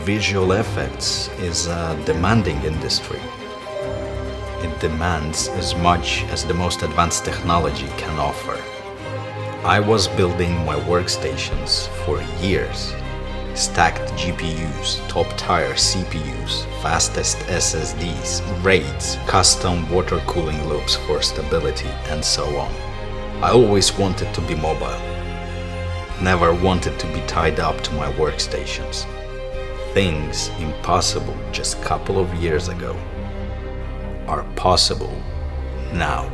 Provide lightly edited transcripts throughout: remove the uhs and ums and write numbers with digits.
Visual effects is a demanding industry. It demands as much as the most advanced technology can offer. I was building my workstations for years. Stacked GPUs, top-tier CPUs, fastest SSDs, RAIDs, custom water cooling loops for stability, and so on. I always wanted to be mobile. Never wanted to be tied up to my workstations. Things impossible just a couple of years ago are possible now.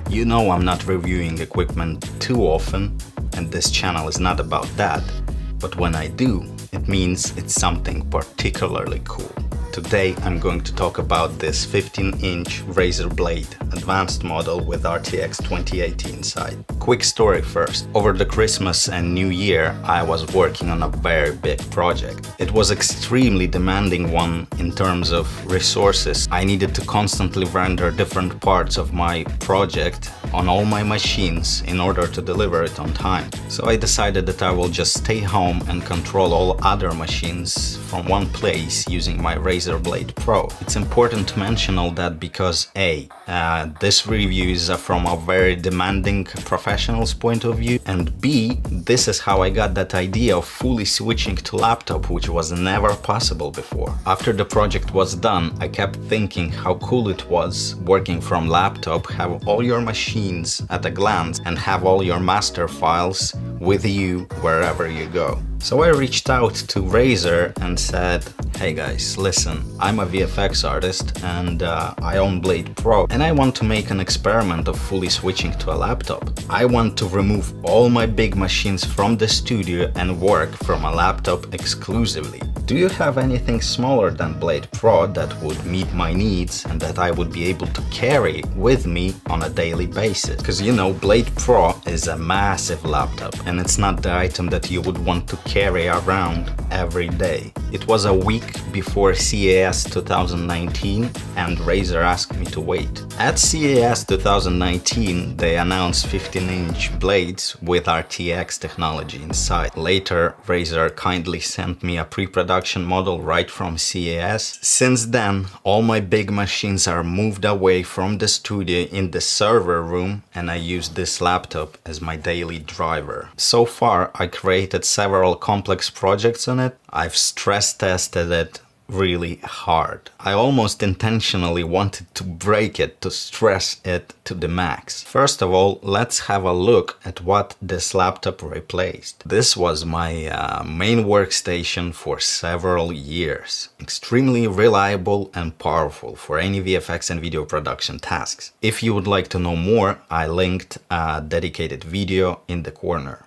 You know I'm not reviewing equipment too often, and this channel is not about that, but when I do, it means it's something particularly cool. Today I'm going to talk about this 15-inch Razer Blade advanced model with RTX 2080 inside. Quick story first. Over the Christmas and New Year I was working on a very big project. It was extremely demanding one in terms of resources. I needed to constantly render different parts of my project on all my machines in order to deliver it on time. So I decided that I will just stay home and control all other machines from one place using my Razer Blade Pro. It's important to mention all that because A, this review is from a very demanding professional's point of view, and B, this is how I got that idea of fully switching to laptop, which was never possible before. After the project was done, I kept thinking how cool it was working from laptop, have all your machines at a glance and have all your master files with you wherever you go. So I reached out to Razer and said, hey guys, listen, I'm a VFX artist and I own Blade Pro and I want to make an experiment of fully switching to a laptop. I want to remove all my big machines from the studio and work from a laptop exclusively. Do you have anything smaller than Blade Pro that would meet my needs and that I would be able to carry with me on a daily basis? Because you know, Blade Pro is a massive laptop and it's not the item that you would want to carry around every day. It was a week before CES 2019 and Razer asked me to wait. At CES 2019 they announced 15-inch blades with RTX technology inside. Later Razer kindly sent me a pre-production model right from CES. Since then all my big machines are moved away from the studio in the server room and I use this laptop as my daily driver. So far I created several complex projects on it. I've stress tested it really hard. I almost intentionally wanted to break it, to stress it to the max. First of all, let's have a look at what this laptop replaced. This was my main workstation for several years. Extremely reliable and powerful for any VFX and video production tasks. If you would like to know more, I linked a dedicated video in the corner.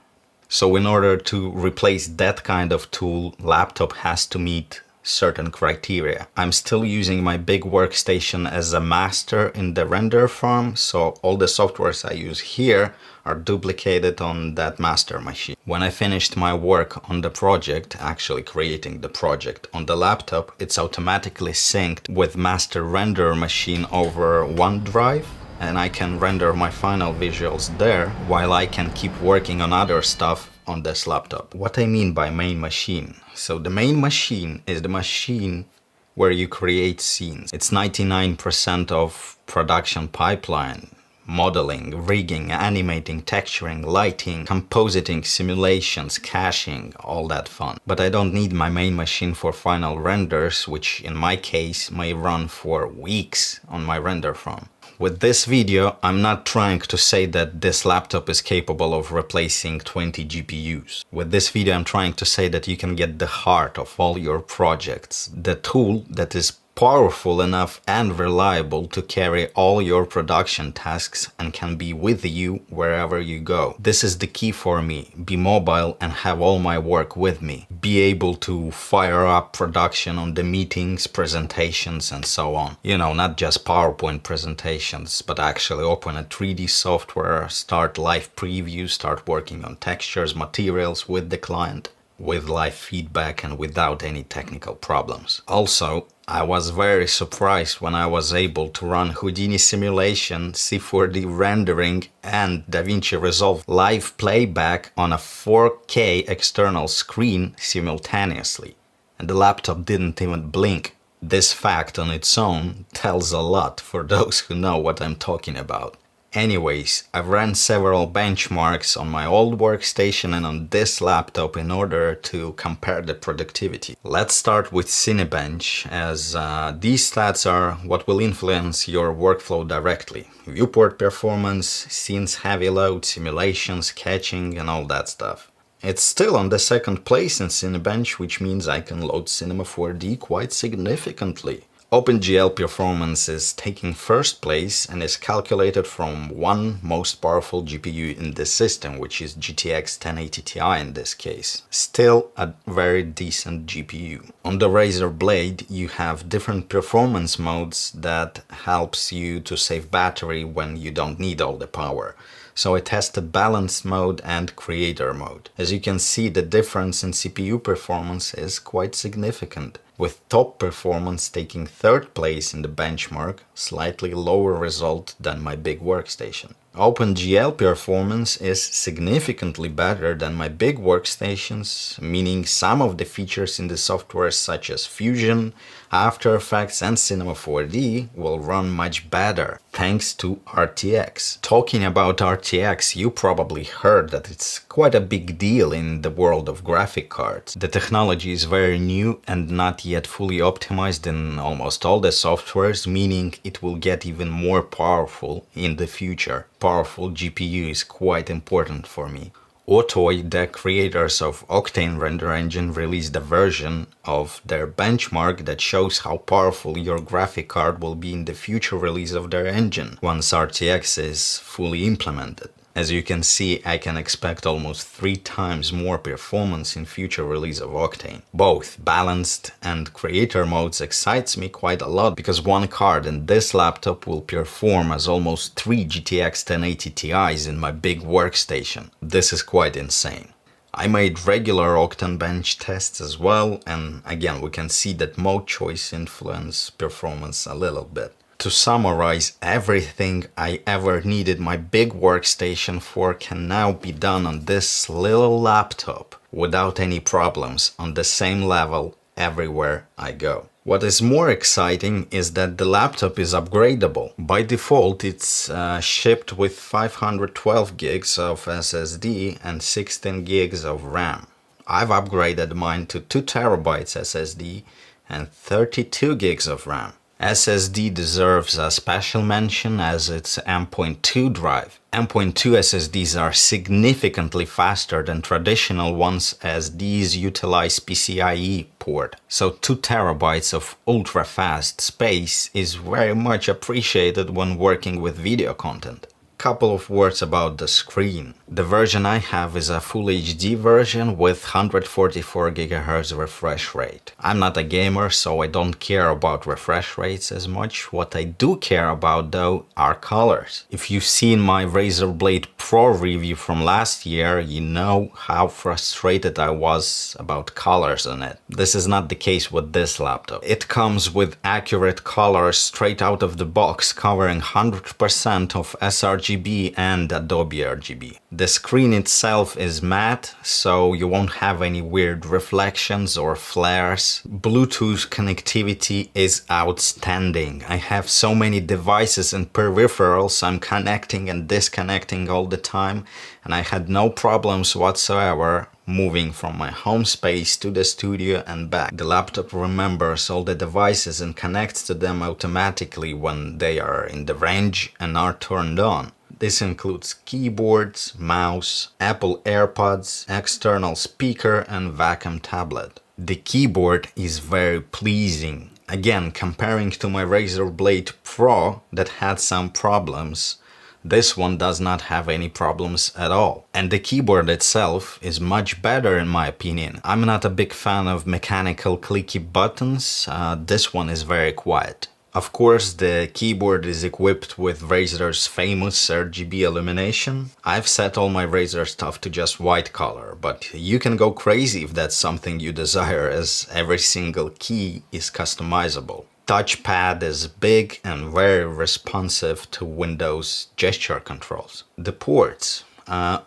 So in order to replace that kind of tool, laptop has to meet certain criteria. I'm still using my big workstation as a master in the render farm, so all the softwares I use here are duplicated on that master machine. When I finished my work on the project, actually creating the project on the laptop, it's automatically synced with master render machine over OneDrive, and I can render my final visuals there while I can keep working on other stuff on this laptop. What I mean by main machine. So the main machine is the machine where you create scenes. It's 99% of production pipeline. Modeling, rigging, animating, texturing, lighting, compositing, simulations, caching, all that fun. But I don't need my main machine for final renders, which in my case may run for weeks on my render farm. With this video, I'm not trying to say that this laptop is capable of replacing 20 GPUs. With this video, I'm trying to say that you can get the heart of all your projects, the tool that is powerful enough and reliable to carry all your production tasks and can be with you wherever you go. This is the key for me. Be mobile and have all my work with me. Be able to fire up production on the meetings, presentations and so on. You know, not just PowerPoint presentations, but actually open a 3D software, start live previews, start working on textures, materials with the client. with live feedback and without any technical problems. Also, I was very surprised when I was able to run Houdini simulation, C4D rendering and DaVinci Resolve live playback on a 4K external screen simultaneously. And the laptop didn't even blink. This fact on its own tells a lot for those who know what I'm talking about. Anyways, I've ran several benchmarks on my old workstation and on this laptop in order to compare the productivity. Let's start with Cinebench, as these stats are what will influence your workflow directly. Viewport performance, scenes heavy load, simulations, sketching and all that stuff. It's still on the second place in Cinebench, which means I can load Cinema 4D quite significantly. OpenGL performance is taking first place and is calculated from one most powerful GPU in this system, which is GTX 1080 Ti in this case. Still a very decent GPU. On the Razer Blade you have different performance modes that helps you to save battery when you don't need all the power. So I tested balanced mode and creator mode. As you can see, the difference in CPU performance is quite significant, with top performance taking third place in the benchmark, slightly lower result than my big workstation. OpenGL performance is significantly better than my big workstations, meaning some of the features in the software such as Fusion, After Effects and Cinema 4D will run much better thanks to RTX. Talking about RTX, you probably heard that it's quite a big deal in the world of graphic cards. The technology is very new and not yet fully optimized in almost all the softwares, meaning it will get even more powerful in the future. Powerful GPU is quite important for me. Otoy, the creators of Octane render engine, released a version of their benchmark that shows how powerful your graphic card will be in the future release of their engine once RTX is fully implemented. As you can see, I can expect almost 3 times more performance in future release of Octane. Both balanced and creator modes excites me quite a lot, because one card in this laptop will perform as almost 3 GTX 1080 Ti's in my big workstation. This is quite insane. I made regular Octane bench tests as well, and again we can see that mode choice influences performance a little bit. To summarize, everything I ever needed my big workstation for can now be done on this little laptop without any problems, on the same level everywhere I go. What is more exciting is that the laptop is upgradable. By default it's shipped with 512 gigs of SSD and 16 gigs of RAM. I've upgraded mine to 2 terabytes SSD and 32 gigs of RAM. SSD deserves a special mention as it's M.2 drive. M.2 SSDs are significantly faster than traditional ones, as these utilize PCIe port. So 2 terabytes of ultra-fast space is very much appreciated when working with video content. Couple of words about the screen. The version I have is a Full HD version with 144 GHz refresh rate. I'm not a gamer, so I don't care about refresh rates as much. What I do care about though are colors. If you've seen my Razer Blade Pro review from last year, you know how frustrated I was about colors on it. This is not the case with this laptop. It comes with accurate colors straight out of the box, covering 100% of sRGB and Adobe RGB. The screen itself is matte, so you won't have any weird reflections or flares. Bluetooth connectivity is outstanding. I have so many devices and peripherals I'm connecting and disconnecting all the time, and I had no problems whatsoever moving from my home space to the studio and back. The laptop remembers all the devices and connects to them automatically when they are in the range and are turned on. This includes keyboards, mouse, Apple AirPods, external speaker and vacuum tablet. The keyboard is very pleasing. Again, comparing to my Razer Blade Pro that had some problems, this one does not have any problems at all. And the keyboard itself is much better in my opinion. I'm not a big fan of mechanical clicky buttons. This one is very quiet. Of course, the keyboard is equipped with Razer's famous RGB illumination. I've set all my Razer stuff to just white color, but you can go crazy if that's something you desire, as every single key is customizable. Touchpad is big and very responsive to Windows gesture controls. The ports.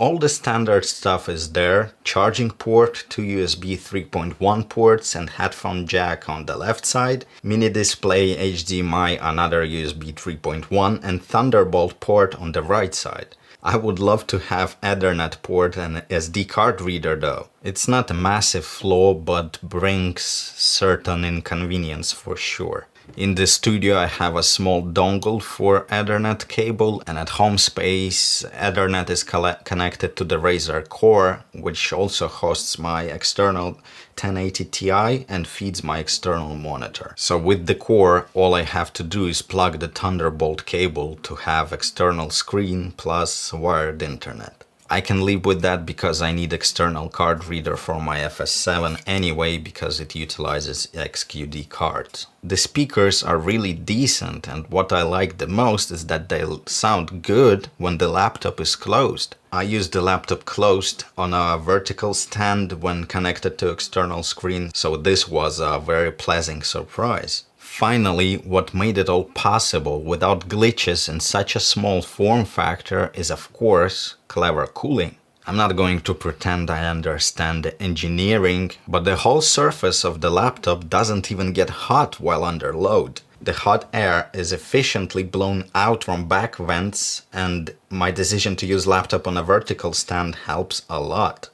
All the standard stuff is there. Charging port, 2 USB 3.1 ports and headphone jack on the left side. Mini display, HDMI, another USB 3.1 and Thunderbolt port on the right side. I would love to have Ethernet port and SD card reader though. It's not a massive flaw, but brings certain inconvenience for sure. In the studio I have a small dongle for Ethernet cable, and at home space Ethernet is connected to the Razer Core, which also hosts my external 1080 Ti and feeds my external monitor. So with the Core, all I have to do is plug the Thunderbolt cable to have external screen plus wired internet. I can live with that because I need external card reader for my FS7 anyway, because it utilizes XQD cards. The speakers are really decent, and what I like the most is that they sound good when the laptop is closed. I use the laptop closed on a vertical stand when connected to external screen, so this was a very pleasant surprise. Finally, what made it all possible without glitches in such a small form factor is, of course, clever cooling. I'm not going to pretend I understand the engineering, but the whole surface of the laptop doesn't even get hot while under load. The hot air is efficiently blown out from back vents, and my decision to use laptop on a vertical stand helps a lot.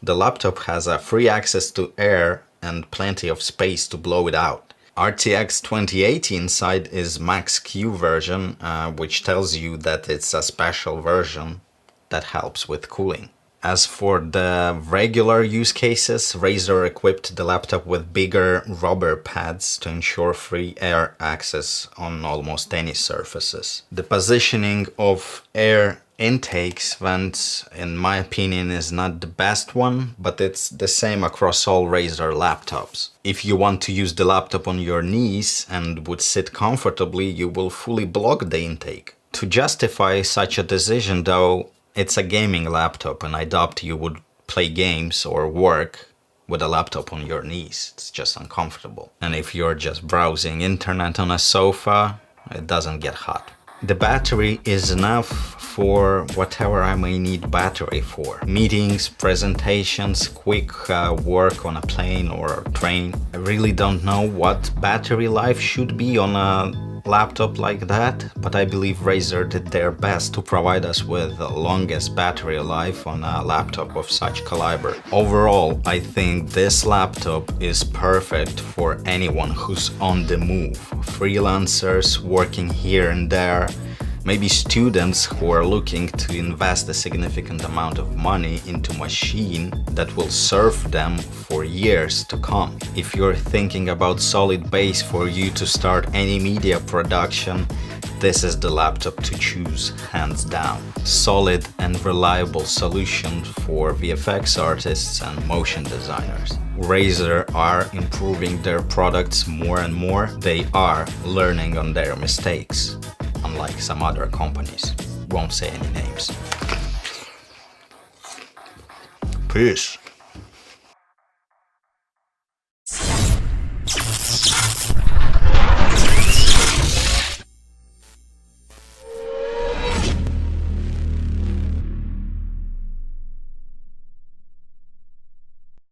The laptop has a free access to air and plenty of space to blow it out. RTX 2080 inside is Max Q version, which tells you that it's a special version that helps with cooling. As for the regular use cases, Razer equipped the laptop with bigger rubber pads to ensure free air access on almost any surfaces. The positioning of air intakes vents, in my opinion, is not the best one, but it's the same across all Razer laptops. If you want to use the laptop on your knees and would sit comfortably, you will fully block the intake. To justify such a decision though, it's a gaming laptop, and I doubt you would play games or work with a laptop on your knees. It's just uncomfortable. And if you're just browsing internet on a sofa, it doesn't get hot. The battery is enough for whatever I may need battery for. Meetings, presentations, quick work on a plane or a train. I really don't know what battery life should be on a laptop like that, but I believe Razer did their best to provide us with the longest battery life on a laptop of such caliber. Overall, I think this laptop is perfect for anyone who's on the move. Freelancers working here and there, maybe students who are looking to invest a significant amount of money into a machine that will serve them for years to come. If you're thinking about solid base for you to start any media production, this is the laptop to choose, hands down. Solid and reliable solution for VFX artists and motion designers. Razer are improving their products more and more. They are learning on their mistakes, unlike some other companies. Won't say any names. Peace.